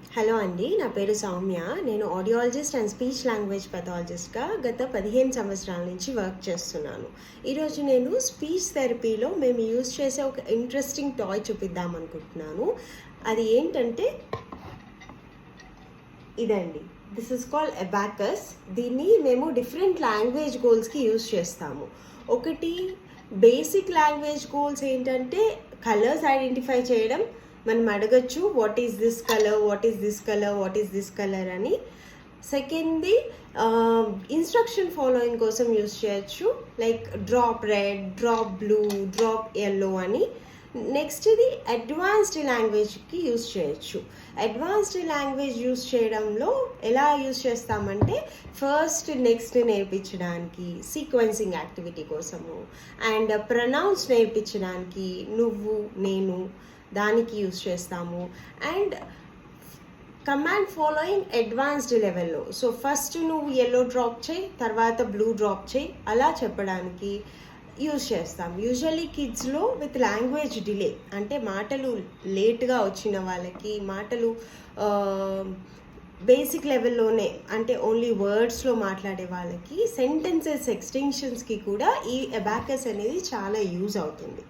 Hello అండి, నా పేరు సౌమ్య. నేను ఆడియాలజిస్ట్ అండ్ స్పీచ్ లాంగ్వేజ్ పెథాలజిస్ట్గా గత 15 సంవత్సరాల నుంచి వర్క్ చేస్తున్నాను. ఈరోజు నేను స్పీచ్ థెరపీలో మేము యూజ్ చేసే ఒక ఇంట్రెస్టింగ్ టాయ్ చూపిద్దాం అనుకుంటున్నాను. అది ఏంటంటే ఇదండి. This is called abacus. దీన్ని మేము డిఫరెంట్ లాంగ్వేజ్ గోల్స్కి యూజ్ చేస్తాము. ఒకటి, బేసిక్ లాంగ్వేజ్ గోల్స్ ఏంటంటే కలర్స్ ఐడెంటిఫై చేయడం. మనం అడగచ్చు, what is this colour, what is this colour, what is this colour అని. సెకండ్ది, ఇన్స్ట్రక్షన్ ఫాలోయింగ్ కోసం యూస్ చేయొచ్చు, like drop red, drop blue, drop yellow అని. నెక్స్ట్ది అడ్వాన్స్డ్ లాంగ్వేజ్కి యూస్ చేయొచ్చు. అడ్వాన్స్డ్ లాంగ్వేజ్ యూస్ చేయడంలో ఎలా యూస్ చేస్తామంటే ఫస్ట్ నెక్స్ట్ నేర్పించడానికి, సీక్వెన్సింగ్ యాక్టివిటీ కోసము, అండ్ ప్రొనౌన్స్ నేర్పించడానికి నువ్వు, నేను దానికి యూస్ చేస్తాము. అండ్ కమాండ్ ఫాలోయింగ్ అడ్వాన్స్డ్ లెవెల్లో, సో ఫస్ట్ నువ్వు ఎల్లో డ్రాప్ చేయి, తర్వాత బ్లూ డ్రాప్ చేయి, అలా చెప్పడానికి యూజ్ చేస్తాం. యూజువల్లీ కిడ్స్లో విత్ లాంగ్వేజ్ డిలే, అంటే మాటలు లేట్గా వచ్చిన వాళ్ళకి, మాటలు బేసిక్ లెవెల్లోనే అంటే ఓన్లీ వర్డ్స్లో మాట్లాడే వాళ్ళకి, సెంటెన్సెస్ ఎక్స్టెన్షన్స్కి కూడా ఈ అబాకస్ అనేది చాలా యూజ్ అవుతుంది.